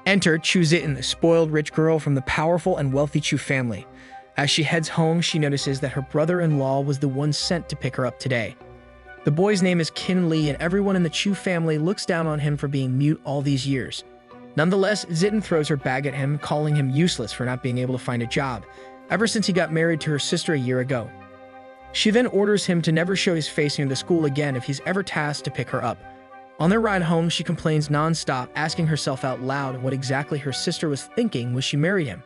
Enter Chu Zitin, the spoiled rich girl from the powerful and wealthy Chu family. As she heads home, she notices that her brother-in-law was the one sent to pick her up today. The boy's name is Qin Li, and everyone in the Chu family looks down on him for being mute all these years. Nonetheless, Zitin throws her bag at him, calling him useless for not being able to find a job, ever since he got married to her sister a year ago. She then orders him to never show his face near the school again if he's ever tasked to pick her up. On their ride home, she complains non-stop, asking herself out loud what exactly her sister was thinking when she married him.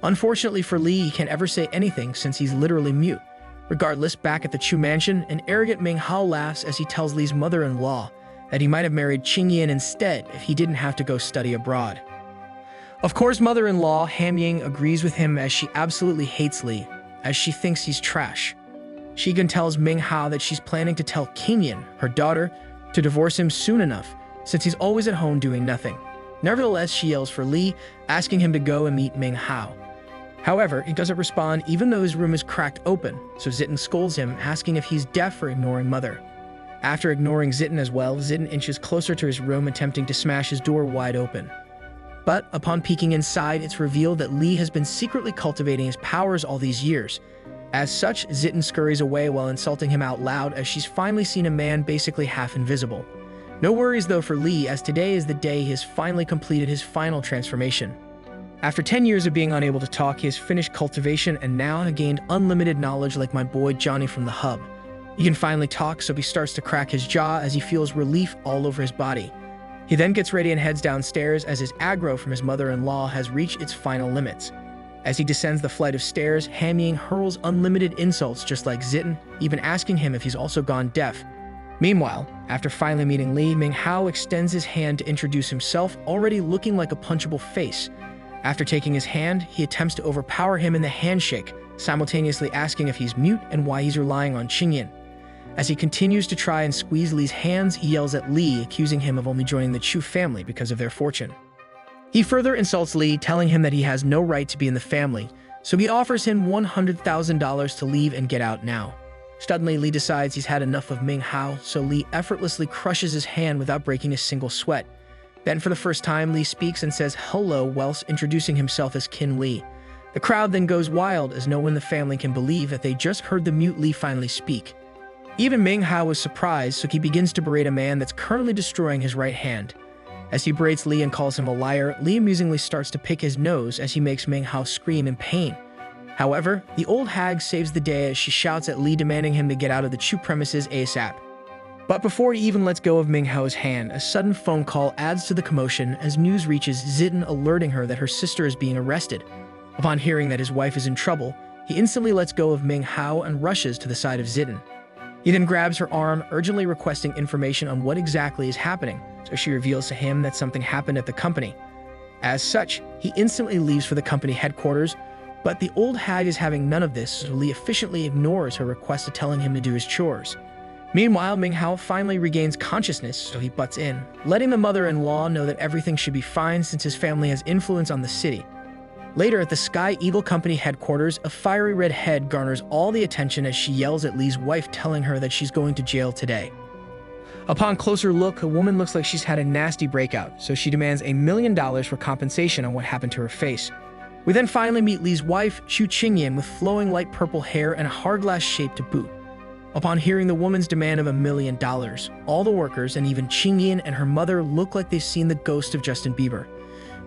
Unfortunately for Li, he can't ever say anything since he's literally mute. Regardless, back at the Chu mansion, an arrogant Ming Hao laughs as he tells Li's mother-in-law that he might have married Qingyan instead if he didn't have to go study abroad. Of course, mother-in-law Han Ying agrees with him as she absolutely hates Li, as she thinks he's trash. She even tells Ming Hao that she's planning to tell Qingyan, her daughter, to divorce him soon enough, since he's always at home doing nothing. Nevertheless, she yells for Li, asking him to go and meet Ming Hao. However, he doesn't respond even though his room is cracked open, so Zitin scolds him, asking if he's deaf for ignoring mother. After ignoring Zitin as well, Zitin inches closer to his room, attempting to smash his door wide open. But upon peeking inside, it's revealed that Li has been secretly cultivating his powers all these years. As such, Zitin scurries away while insulting him out loud as she's finally seen a man basically half invisible. No worries though for Li, as today is the day he has finally completed his final transformation. After 10 years of being unable to talk, he has finished cultivation and now has gained unlimited knowledge like my boy Johnny from the hub. He can finally talk, so he starts to crack his jaw as he feels relief all over his body. He then gets ready and heads downstairs as his aggro from his mother-in-law has reached its final limits. As he descends the flight of stairs, Han Ying hurls unlimited insults just like Zitin, even asking him if he's also gone deaf. Meanwhile, after finally meeting Li, Ming Hao extends his hand to introduce himself, already looking like a punchable face. After taking his hand, he attempts to overpower him in the handshake, simultaneously asking if he's mute and why he's relying on Qingyan. As he continues to try and squeeze Li's hands, he yells at Li, accusing him of only joining the Chu family because of their fortune. He further insults Li, telling him that he has no right to be in the family, so he offers him $100,000 to leave and get out now. Suddenly, Li decides he's had enough of Ming Hao, so Li effortlessly crushes his hand without breaking a single sweat. Then for the first time, Li speaks and says hello whilst introducing himself as Qin Li. The crowd then goes wild as no one in the family can believe that they just heard the mute Li finally speak. Even Ming Hao is surprised, so he begins to berate a man that's currently destroying his right hand. As he berates Li and calls him a liar, Li amusingly starts to pick his nose as he makes Ming Hao scream in pain. However, the old hag saves the day as she shouts at Li, demanding him to get out of the Chu premises ASAP. But before he even lets go of Ming Hao's hand, a sudden phone call adds to the commotion as news reaches Zitin, alerting her that her sister is being arrested. Upon hearing that his wife is in trouble, he instantly lets go of Ming Hao and rushes to the side of Zitin. He then grabs her arm, urgently requesting information on what exactly is happening, so she reveals to him that something happened at the company. As such, he instantly leaves for the company headquarters, but the old hag is having none of this, so Li efficiently ignores her request of telling him to do his chores. Meanwhile, Ming Hao finally regains consciousness, so he butts in, letting the mother-in-law know that everything should be fine since his family has influence on the city. Later at the Sky Eagle Company headquarters, a fiery red head garners all the attention as she yells at Li's wife, telling her that she's going to jail today. Upon closer look, a woman looks like she's had a nasty breakout, so she demands $1 million for compensation on what happened to her face. We then finally meet Li's wife, Chu Qingyan, with flowing light purple hair and a hourglass shape to boot. Upon hearing the woman's demand of $1 million, all the workers and even Qingyan and her mother look like they've seen the ghost of Justin Bieber.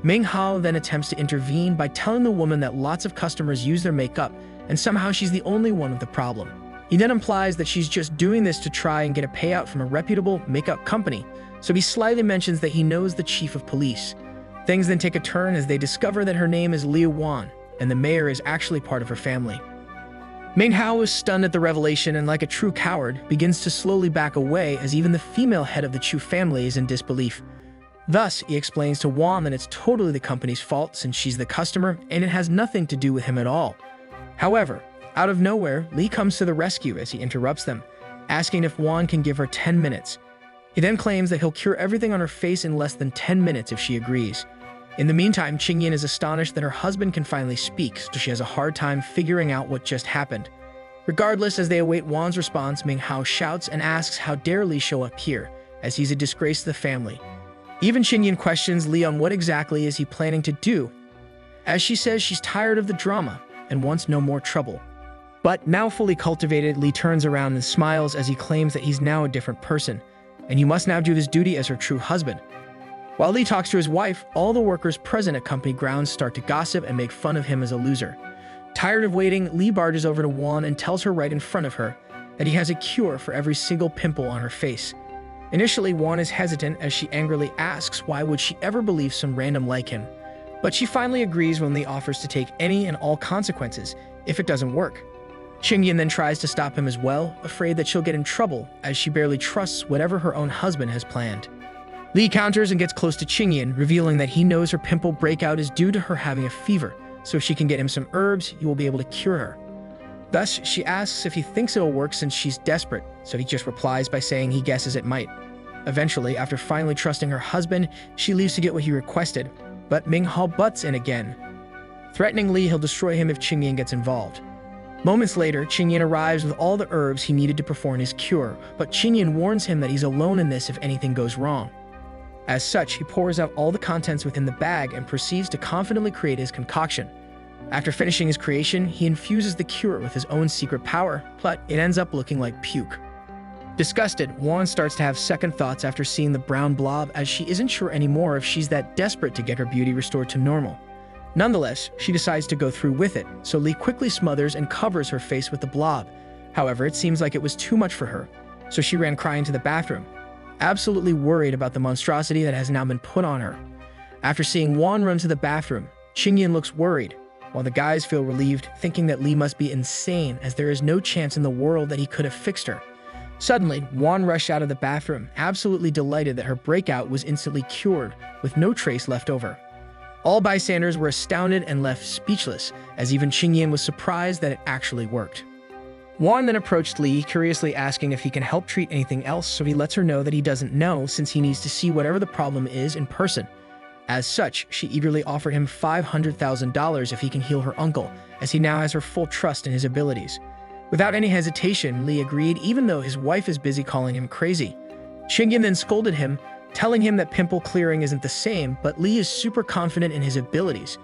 Ming Hao then attempts to intervene by telling the woman that lots of customers use their makeup and somehow she's the only one with the problem. He then implies that she's just doing this to try and get a payout from a reputable makeup company, so he slyly mentions that he knows the chief of police. Things then take a turn as they discover that her name is Liu Wan, and the mayor is actually part of her family. Ming Hao is stunned at the revelation and, like a true coward, begins to slowly back away as even the female head of the Chu family is in disbelief. Thus, he explains to Wan that it's totally the company's fault since she's the customer and it has nothing to do with him at all. However, out of nowhere, Li comes to the rescue as he interrupts them, asking if Wan can give her 10 minutes. He then claims that he'll cure everything on her face in less than 10 minutes if she agrees. In the meantime, Qingyan is astonished that her husband can finally speak, so she has a hard time figuring out what just happened. Regardless, as they await Wan's response, Ming Hao shouts and asks how dare Li show up here, as he's a disgrace to the family. Even Qingyan questions Li on what exactly is he planning to do, as she says she's tired of the drama and wants no more trouble. But now fully cultivated, Li turns around and smiles as he claims that he's now a different person, and you must now do this duty as her true husband. While Li talks to his wife, all the workers present at company grounds start to gossip and make fun of him as a loser. Tired of waiting, Li barges over to Juan and tells her right in front of her that he has a cure for every single pimple on her face. Initially, Juan is hesitant as she angrily asks why would she ever believe some random like him. But she finally agrees when Li offers to take any and all consequences if it doesn't work. Qingyan then tries to stop him as well, afraid that she'll get in trouble as she barely trusts whatever her own husband has planned. Li counters and gets close to Qingyan, revealing that he knows her pimple breakout is due to her having a fever, so if she can get him some herbs, he will be able to cure her. Thus, she asks if he thinks it'll work since she's desperate, so he just replies by saying he guesses it might. Eventually, after finally trusting her husband, she leaves to get what he requested, but Manhwa butts in again, threatening Li he'll destroy him if Qingyan gets involved. Moments later, Qingyan arrives with all the herbs he needed to perform his cure, but Qingyan warns him that he's alone in this if anything goes wrong. As such, he pours out all the contents within the bag and proceeds to confidently create his concoction. After finishing his creation, he infuses the cure with his own secret power, but it ends up looking like puke. Disgusted, Juan starts to have second thoughts after seeing the brown blob, as she isn't sure anymore if she's that desperate to get her beauty restored to normal. Nonetheless, she decides to go through with it, so Li quickly smothers and covers her face with the blob. However, it seems like it was too much for her, so she ran crying to the bathroom, absolutely worried about the monstrosity that has now been put on her. After seeing Juan run to the bathroom, Qingyan looks worried, while the guys feel relieved, thinking that Li must be insane as there is no chance in the world that he could have fixed her. Suddenly, Juan rushed out of the bathroom, absolutely delighted that her breakout was instantly cured, with no trace left over. All bystanders were astounded and left speechless, as even Qingyan was surprised that it actually worked. Juan then approached Li, curiously asking if he can help treat anything else, so he lets her know that he doesn't know since he needs to see whatever the problem is in person. As such, she eagerly offered him $500,000 if he can heal her uncle, as he now has her full trust in his abilities. Without any hesitation, Li agreed, even though his wife is busy calling him crazy. Qingyan then scolded him, telling him that pimple clearing isn't the same, but Li is super confident in his abilities.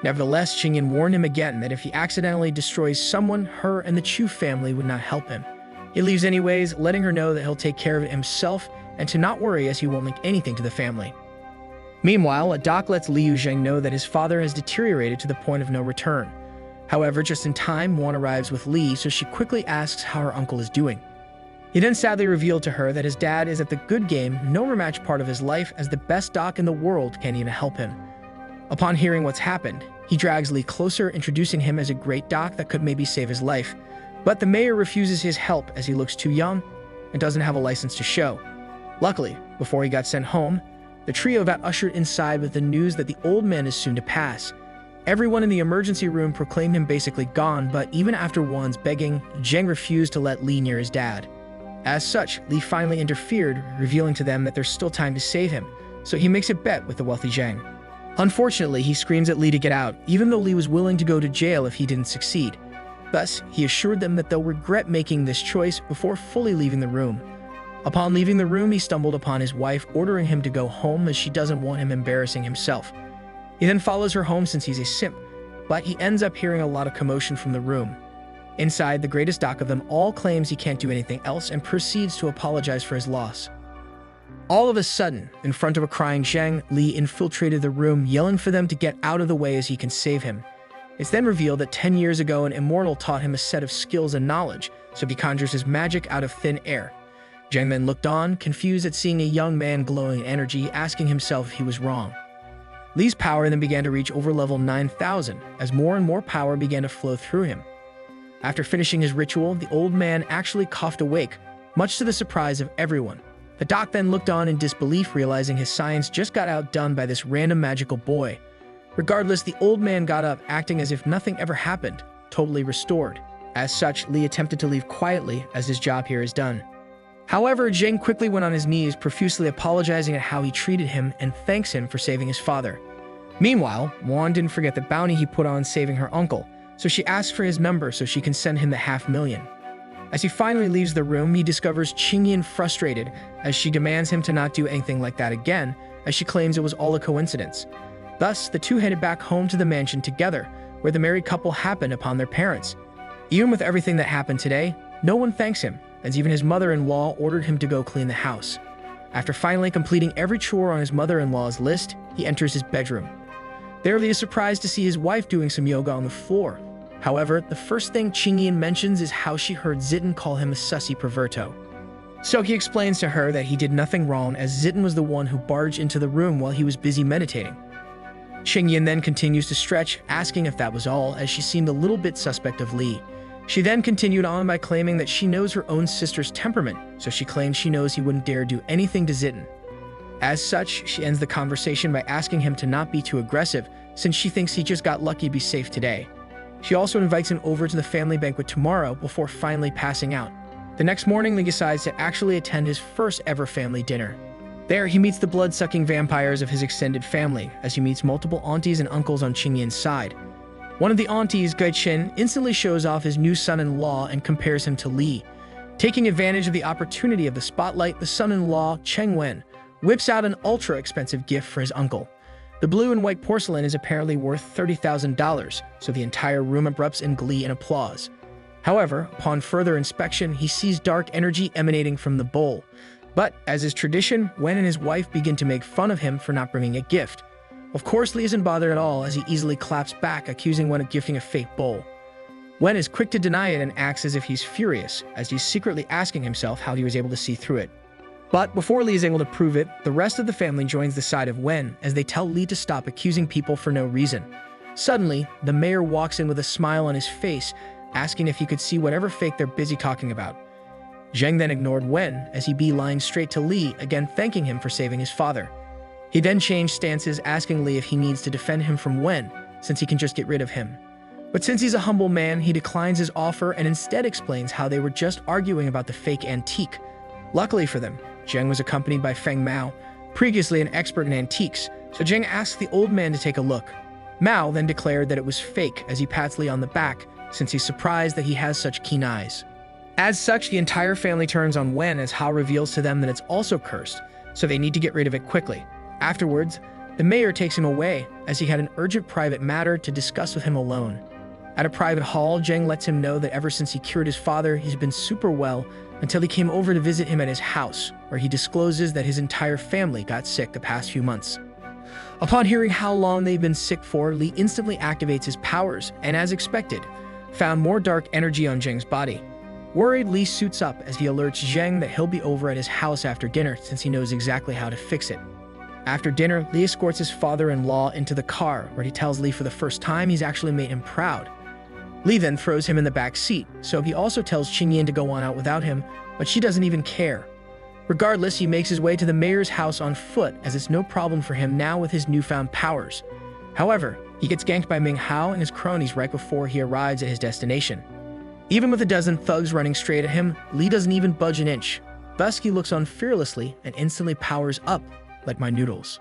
Nevertheless, Qingyan warned him again that if he accidentally destroys someone, her and the Chu family would not help him. He leaves anyways, letting her know that he'll take care of it himself and to not worry as he won't link anything to the family. Meanwhile, a doc lets Liu Zheng know that his father has deteriorated to the point of no return. However, just in time, Juan arrives with Li, so she quickly asks how her uncle is doing. He then sadly revealed to her that his dad is at the good game, no rematch part of his life, as the best doc in the world can't even help him. Upon hearing what's happened, he drags Li closer, introducing him as a great doc that could maybe save his life. But the mayor refuses his help as he looks too young and doesn't have a license to show. Luckily, before he got sent home, the trio got ushered inside with the news that the old man is soon to pass. Everyone in the emergency room proclaimed him basically gone, but even after Juan's begging, Zheng refused to let Li near his dad. As such, Li finally interfered, revealing to them that there's still time to save him, so he makes a bet with the wealthy Zheng. Unfortunately, he screams at Li to get out, even though Li was willing to go to jail if he didn't succeed. Thus, he assured them that they'll regret making this choice before fully leaving the room. Upon leaving the room, he stumbled upon his wife, ordering him to go home as she doesn't want him embarrassing himself. He then follows her home since he's a simp, but he ends up hearing a lot of commotion from the room. Inside, the greatest doc of them all claims he can't do anything else and proceeds to apologize for his loss. All of a sudden, in front of a crying Zheng, Li infiltrated the room, yelling for them to get out of the way as he can save him. It's then revealed that 10 years ago, an immortal taught him a set of skills and knowledge, so he conjures his magic out of thin air. Zheng then looked on, confused at seeing a young man glowing in energy, asking himself if he was wrong. Li's power then began to reach over level 9,000, as more and more power began to flow through him. After finishing his ritual, the old man actually coughed awake, much to the surprise of everyone. The doc then looked on in disbelief, realizing his science just got outdone by this random magical boy. Regardless, the old man got up, acting as if nothing ever happened, totally restored. As such, Li attempted to leave quietly, as his job here is done. However, Zheng quickly went on his knees, profusely apologizing at how he treated him and thanks him for saving his father. Meanwhile, Juan didn't forget the bounty he put on saving her uncle, so she asks for his number so she can send him the $500,000. As he finally leaves the room, he discovers Qingyan frustrated as she demands him to not do anything like that again, as she claims it was all a coincidence. Thus, the two headed back home to the mansion together, where the married couple happened upon their parents. Even with everything that happened today, no one thanks him, as even his mother-in-law ordered him to go clean the house. After finally completing every chore on his mother-in-law's list, he enters his bedroom. There, Lee is surprised to see his wife doing some yoga on the floor. However, the first thing Chingyin mentions is how she heard Zitten call him a sussy perverto. So he explains to her that he did nothing wrong, as Zitten was the one who barged into the room while he was busy meditating. Chingyin then continues to stretch, asking if that was all, as she seemed a little bit suspect of Lee. She then continued on by claiming that she knows her own sister's temperament, so she claims she knows he wouldn't dare do anything to Zitten. As such, she ends the conversation by asking him to not be too aggressive, since she thinks he just got lucky to be safe today. She also invites him over to the family banquet tomorrow before finally passing out. The next morning, Lee decides to actually attend his first ever family dinner. There, he meets the blood-sucking vampires of his extended family, as he meets multiple aunties and uncles on Qingyin's side. One of the aunties, Gai Chen, instantly shows off his new son-in-law and compares him to Li. Taking advantage of the opportunity of the spotlight, the son-in-law, Cheng Wen, whips out an ultra-expensive gift for his uncle. The blue and white porcelain is apparently worth $30,000, so the entire room erupts in glee and applause. However, upon further inspection, he sees dark energy emanating from the bowl. But, as is tradition, Wen and his wife begin to make fun of him for not bringing a gift. Of course, Lee isn't bothered at all, as he easily claps back, accusing Wen of gifting a fake bowl. Wen is quick to deny it and acts as if he's furious, as he's secretly asking himself how he was able to see through it. But before Lee is able to prove it, the rest of the family joins the side of Wen, as they tell Lee to stop accusing people for no reason. Suddenly, the mayor walks in with a smile on his face, asking if he could see whatever fake they're busy talking about. Zheng then ignored Wen, as he beelined straight to Lee, again thanking him for saving his father. He then changed stances, asking Lee if he needs to defend him from Wen, since he can just get rid of him. But since he's a humble man, he declines his offer and instead explains how they were just arguing about the fake antique. Luckily for them, Zheng was accompanied by Feng Mao, previously an expert in antiques, so Zheng asked the old man to take a look. Mao then declared that it was fake, as he pats Lee on the back, since he's surprised that he has such keen eyes. As such, the entire family turns on Wen, as Hao reveals to them that it's also cursed, so they need to get rid of it quickly. Afterwards, the mayor takes him away, as he had an urgent private matter to discuss with him alone. At a private hall, Zheng lets him know that ever since he cured his father, he's been super well, until he came over to visit him at his house, where he discloses that his entire family got sick the past few months. Upon hearing how long they've been sick for, Li instantly activates his powers, and as expected, found more dark energy on Zheng's body. Worried, Li suits up as he alerts Zheng that he'll be over at his house after dinner, since he knows exactly how to fix it. After dinner, Li escorts his father-in-law into the car, where he tells Li for the first time he's actually made him proud. Li then throws him in the back seat, so he also tells Qingyan to go on out without him, but she doesn't even care. Regardless, he makes his way to the mayor's house on foot, as it's no problem for him now with his newfound powers. However, he gets ganked by Ming Hao and his cronies right before he arrives at his destination. Even with a dozen thugs running straight at him, Li doesn't even budge an inch. Thus, he looks on fearlessly and instantly powers up, like my noodles.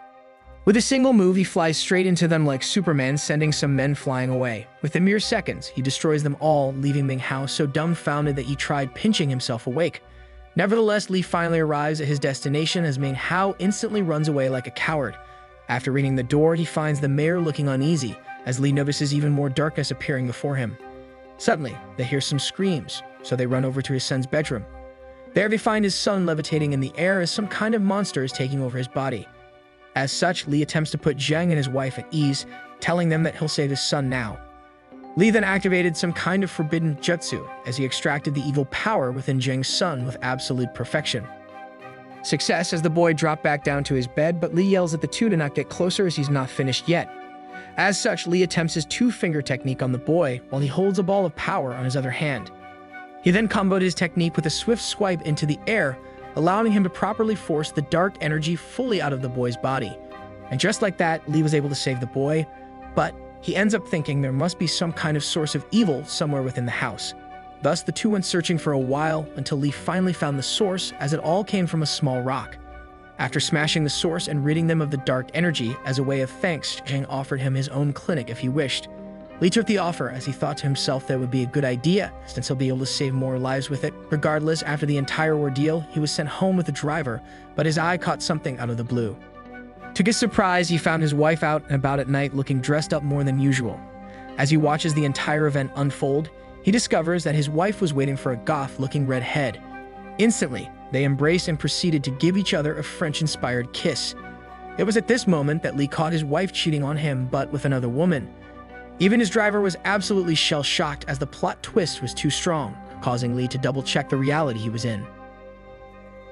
With a single move, he flies straight into them like Superman, sending some men flying away. Within mere seconds, he destroys them all, leaving Ming Hao so dumbfounded that he tried pinching himself awake. Nevertheless, Li finally arrives at his destination, as Ming Hao instantly runs away like a coward. After ringing the door, he finds the mayor looking uneasy, as Li notices even more darkness appearing before him. Suddenly, they hear some screams, so they run over to his son's bedroom. There they find his son levitating in the air, as some kind of monster is taking over his body. As such, Li attempts to put Zheng and his wife at ease, telling them that he'll save his son now. Li then activated some kind of forbidden jutsu, as he extracted the evil power within Zheng's son with absolute perfection. Success, as the boy dropped back down to his bed, but Li yells at the two to not get closer, as he's not finished yet. As such, Li attempts his two-finger technique on the boy, while he holds a ball of power on his other hand. He then comboed his technique with a swift swipe into the air, allowing him to properly force the dark energy fully out of the boy's body. And just like that, Li was able to save the boy, but he ends up thinking there must be some kind of source of evil somewhere within the house. Thus, the two went searching for a while, until Li finally found the source, as it all came from a small rock. After smashing the source and ridding them of the dark energy, as a way of thanks, Zheng offered him his own clinic if he wished. Li took the offer, as he thought to himself that it would be a good idea, since he'll be able to save more lives with it. Regardless, after the entire ordeal, he was sent home with the driver, but his eye caught something out of the blue. To his surprise, he found his wife out and about at night looking dressed up more than usual. As he watches the entire event unfold, he discovers that his wife was waiting for a goth-looking redhead. Instantly, they embraced and proceeded to give each other a French-inspired kiss. It was at this moment that Lee caught his wife cheating on him, but with another woman. Even his driver was absolutely shell-shocked as the plot twist was too strong, causing Lee to double-check the reality he was in.